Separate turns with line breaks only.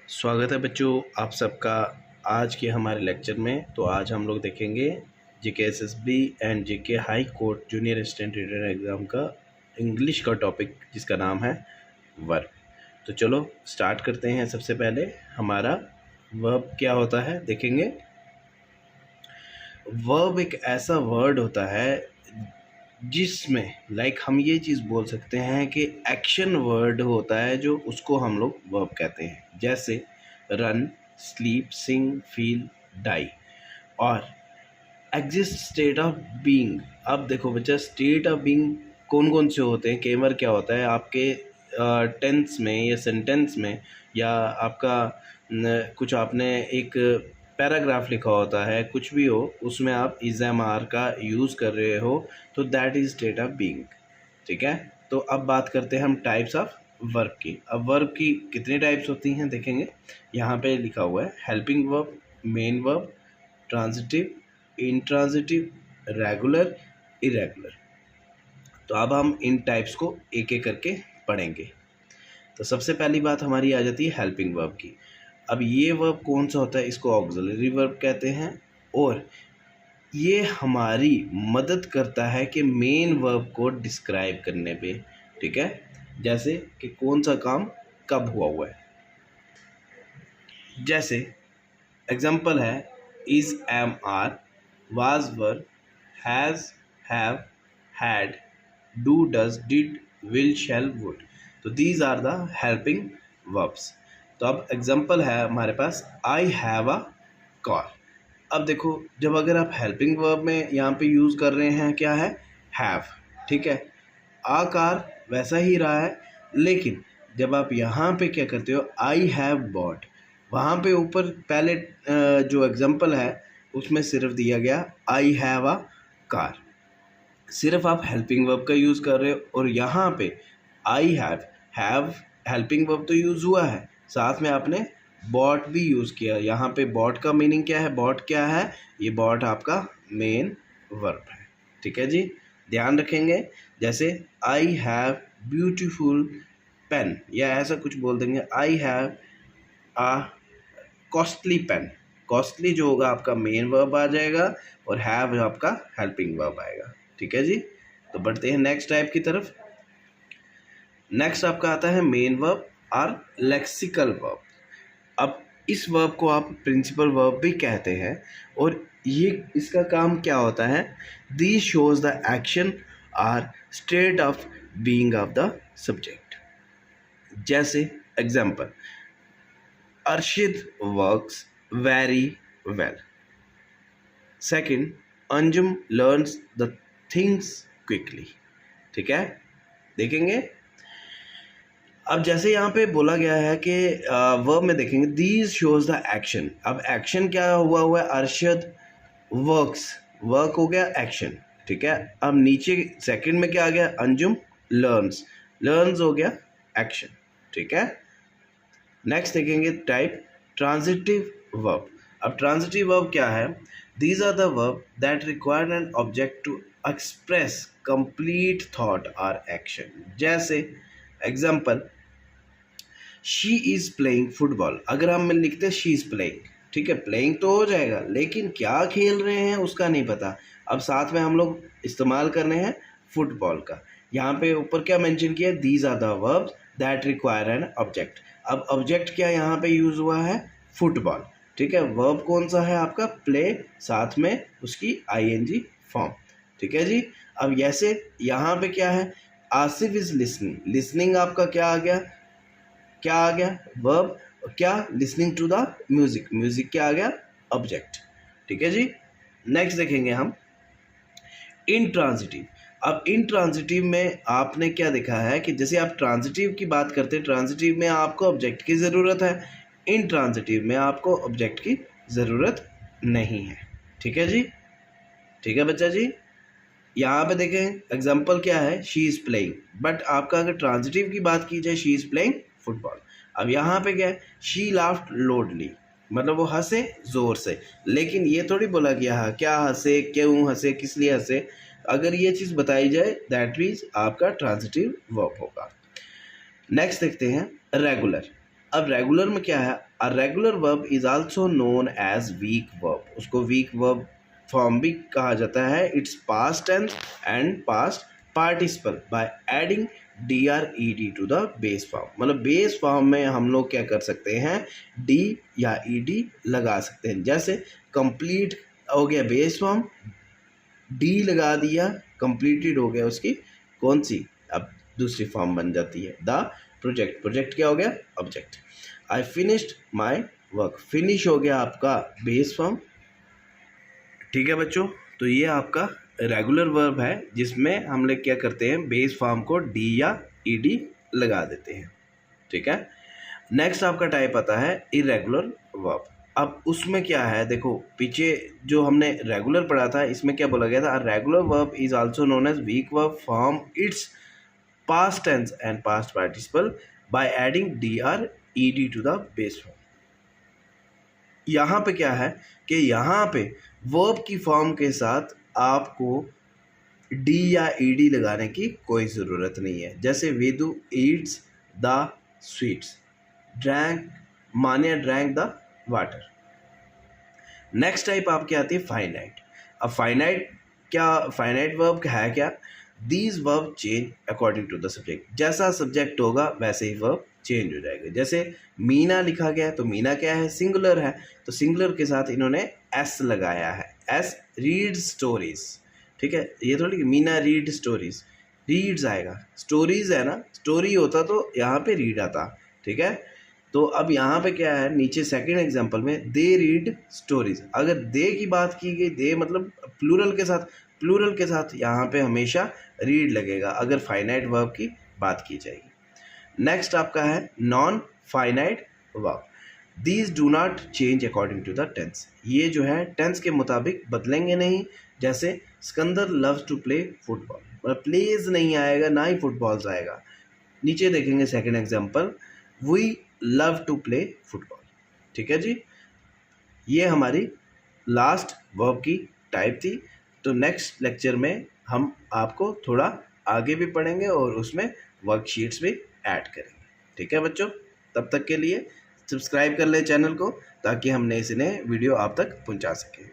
स्वागत है बच्चों आप सबका आज के हमारे लेक्चर में। तो आज हम लोग देखेंगे GK SSB and GK high court junior assistant reader exam का इंग्लिश का टॉपिक जिसका नाम है वर्ब। तो चलो स्टार्ट करते हैं। सबसे पहले हमारा वर्ब क्या होता है देखेंगे। वर्ब एक ऐसा वर्ड होता है जिसमें हम ये चीज़ बोल सकते हैं कि एक्शन वर्ड होता है, जो उसको हम लोग वर्ब कहते हैं। जैसे रन, स्लीप, सिंग, फील, डाई और एग्जिस्ट, स्टेट ऑफ बीइंग। अब देखो बच्चा, स्टेट ऑफ बीइंग कौन कौन से होते हैं। कई बार क्या होता है आपके टेंस में या सेंटेंस में, या आपका कुछ आपने एक पैराग्राफ लिखा होता है, कुछ भी हो, उसमें आप इज एम आर का यूज़ कर रहे हो, तो that is state of being. ठीक है। तो अब बात करते हैं हम टाइप्स ऑफ वर्ब की। अब वर्ब की कितनी टाइप्स होती हैं देखेंगे। यहाँ पे लिखा हुआ है helping verb, main verb, transitive, intransitive, regular, irregular. तो अब हम इन टाइप्स को एक एक करके पढ़ेंगे। तो सबसे पहली बात हमारी आ जाती है हेल्पिंग वर्ब की। अब ये वर्ब कौन सा होता है, इसको ऑक्सिलरी वर्ब कहते हैं, और ये हमारी मदद करता है कि मेन वर्ब को डिस्क्राइब करने पे। ठीक है। जैसे कि कौन सा काम कब हुआ है। जैसे एग्जाम्पल है is, am, are, was, were, has, have, had, do, does, did, will, shall, would. तो these are the helping verbs. तो अब एग्जाम्पल है हमारे पास आई हैव अ कार। अब देखो, जब अगर आप हेल्पिंग वर्ब में यहाँ पे यूज़ कर रहे हैं, क्या है, हैव। ठीक है। आ कार वैसा ही रहा है, लेकिन जब आप यहाँ पे क्या करते हो, आई हैव बॉट, वहाँ पे ऊपर पहले जो एग्जाम्पल है उसमें सिर्फ दिया गया आई हैव अ कार, सिर्फ आप हेल्पिंग वर्ब का यूज़ कर रहे हो। और यहाँ पे आई हैव हेल्पिंग वर्ब तो यूज़ हुआ है, साथ में आपने बॉट भी यूज़ किया। यहाँ पे बॉट का मीनिंग क्या है, बॉट क्या है, ये बॉट आपका मेन वर्ब है। ठीक है जी, ध्यान रखेंगे। जैसे आई हैव ब्यूटीफुल पेन, या ऐसा कुछ बोल देंगे I have a costly pen. Costly जो होगा आपका मेन वर्ब आ जाएगा, और हैव आपका हेल्पिंग वर्ब आएगा। ठीक है जी। तो बढ़ते हैं नेक्स्ट टाइप की तरफ। नेक्स्ट आपका आता है मेन वर्ब और लेक्सिकल वर्ब। अब इस वर्ब को आप प्रिंसिपल वर्ब भी कहते हैं, और ये इसका काम क्या होता है, दिस शोज द एक्शन और state of being of the subject. जैसे example, Arshid works very well. Second, Anjum learns the things quickly. ठीक है, देखेंगे। अब जैसे यहाँ पे बोला गया है कि वर्ब में देखेंगे दीज शोज द एक्शन। अब एक्शन क्या हुआ है, अर्शद वर्क्स, वर्क हो गया एक्शन। ठीक है। अब नीचे सेकंड में क्या आ गया, अंजुम लर्न्स, लर्न्स हो गया एक्शन। ठीक है। नेक्स्ट देखेंगे टाइप ट्रांजिटिव वर्ब। अब ट्रांजिटिव वर्ब क्या है, these are the verb that require an object to express complete thought और एक्शन। जैसे example, she is playing football. अगर हम लिखते हैं शी इज प्लेइंग, ठीक है, प्लेइंग तो हो जाएगा, लेकिन क्या खेल रहे हैं उसका नहीं पता। अब साथ में हम लोग इस्तेमाल कर रहे हैं फुटबॉल का। यहाँ पे ऊपर क्या मेंशन किया, these are the verbs that require an object. अब ऑब्जेक्ट क्या यहाँ पे यूज हुआ है, फुटबॉल। ठीक है। वर्ब कौन सा है आपका, प्ले, साथ में उसकी आईएनजी फॉर्म। ठीक है जी। अब जैसे यहाँ पे क्या है, आसिफ इज लिसनिंग, लिसनिंग आपका क्या आ गया, क्या आ गया, वर्ब। क्या, listening to the music, music क्या आ गया, ऑब्जेक्ट। ठीक है जी। नेक्स्ट देखेंगे हम इंट्रांजिटिव। अब इंट्रांजिटिव में आपने क्या देखा है कि जैसे आप ट्रांजिटिव की बात करते हैं, ट्रांजिटिव में आपको ऑब्जेक्ट की ज़रूरत है, इंट्रांजिटिव में आपको ऑब्जेक्ट की ज़रूरत नहीं है। ठीक है जी। ठीक है बच्चा जी। यहाँ पे देखें एग्जाम्पल क्या है, शी इज़ प्लेइंग, बट आपका अगर ट्रांजिटिव की बात की जाए, शी इज़ प्लेइंग फुटबॉल। अब यहाँ पे क्या है, शी लाफ्ड लोडली, मतलब वो हंसे ज़ोर से। लेकिन ये थोड़ी बोला गया है क्या हंसे, क्यों हंसे, किस लिए हंसे। अगर ये चीज़ बताई जाए, दैट मीन्स आपका ट्रांजिटिव वर्ब होगा। नेक्स्ट देखते हैं रेगुलर। अब रेगुलर में क्या है, a regular verb is also known as weak verb, उसको वीक वर्ब फॉर्म भी कहा जाता है। It's past tense and past participle by adding D or E D to the base form, मतलब बेस फॉर्म में हम लोग क्या कर सकते हैं, डी या ई डी लगा सकते हैं। जैसे कंप्लीट हो गया बेस फॉर्म, डी लगा दिया, कंप्लीटेड हो गया उसकी कौन सी, अब दूसरी फॉर्म बन जाती है द प्रोजेक्ट, प्रोजेक्ट क्या हो गया, object. I finished my work, finish हो गया आपका बेस फॉर्म। ठीक है बच्चों, तो ये आपका रेगुलर वर्ब है जिसमें हम लोग क्या करते हैं, बेस फॉर्म को डी या ई डी लगा देते हैं। ठीक है, नेक्स्ट आपका टाइप आता है इरेगुलर वर्ब। अब उसमें क्या है, देखो पीछे जो हमने रेगुलर पढ़ा था इसमें क्या बोला गया था, regular verb is also known as weak verb form it's past tense and past participle by adding D or E D to the base form. यहाँ पे क्या है कि यहाँ पे वर्ब की फॉर्म के साथ आपको डी या ई डी लगाने की कोई ज़रूरत नहीं है। जैसे Vedu eats the sweets, drank Manya drank the water. Next type आपकी आती है फाइनाइट। अब फाइनाइट क्या, फाइनाइट वर्ब है क्या, these verb change according to the subject, जैसा सब्जेक्ट होगा वैसे ही वर्ब चेंज हो जाएगा। जैसे मीना लिखा गया है तो मीना क्या है, सिंगुलर है, तो सिंगुलर के साथ इन्होंने एस लगाया है, एस रीड स्टोरीज। ठीक है, ये थोड़ी कि मीना रीड स्टोरीज, रीड्स आएगा, स्टोरीज है ना, स्टोरी होता तो यहाँ पे रीड आता। ठीक है, तो अब यहाँ पे क्या है, नीचे सेकंड एग्जांपल में दे रीड स्टोरीज, अगर दे की बात की गई, दे मतलब प्लूरल के साथ, प्लूरल के साथ यहाँ पे हमेशा रीड लगेगा अगर फाइनाइट वर्ब की बात की जाएगी। नेक्स्ट आपका है non finite verb. These do not change according to the tense, ये जो है टेंस के मुताबिक बदलेंगे नहीं। जैसे Sikandar loves to play football, मतलब प्लेज नहीं आएगा, ना ही फुटबॉल्स आएगा। नीचे देखेंगे second example, we love to play football. ठीक है जी, ये हमारी लास्ट वर्ब की टाइप थी। तो नेक्स्ट लेक्चर में हम आपको थोड़ा आगे भी पढ़ेंगे और उसमें वर्कशीट्स भी ऐड करेंगे। ठीक है बच्चों, तब तक के लिए सब्सक्राइब कर लें चैनल को ताकि हम नए से नए वीडियो आप तक पहुंचा सकें।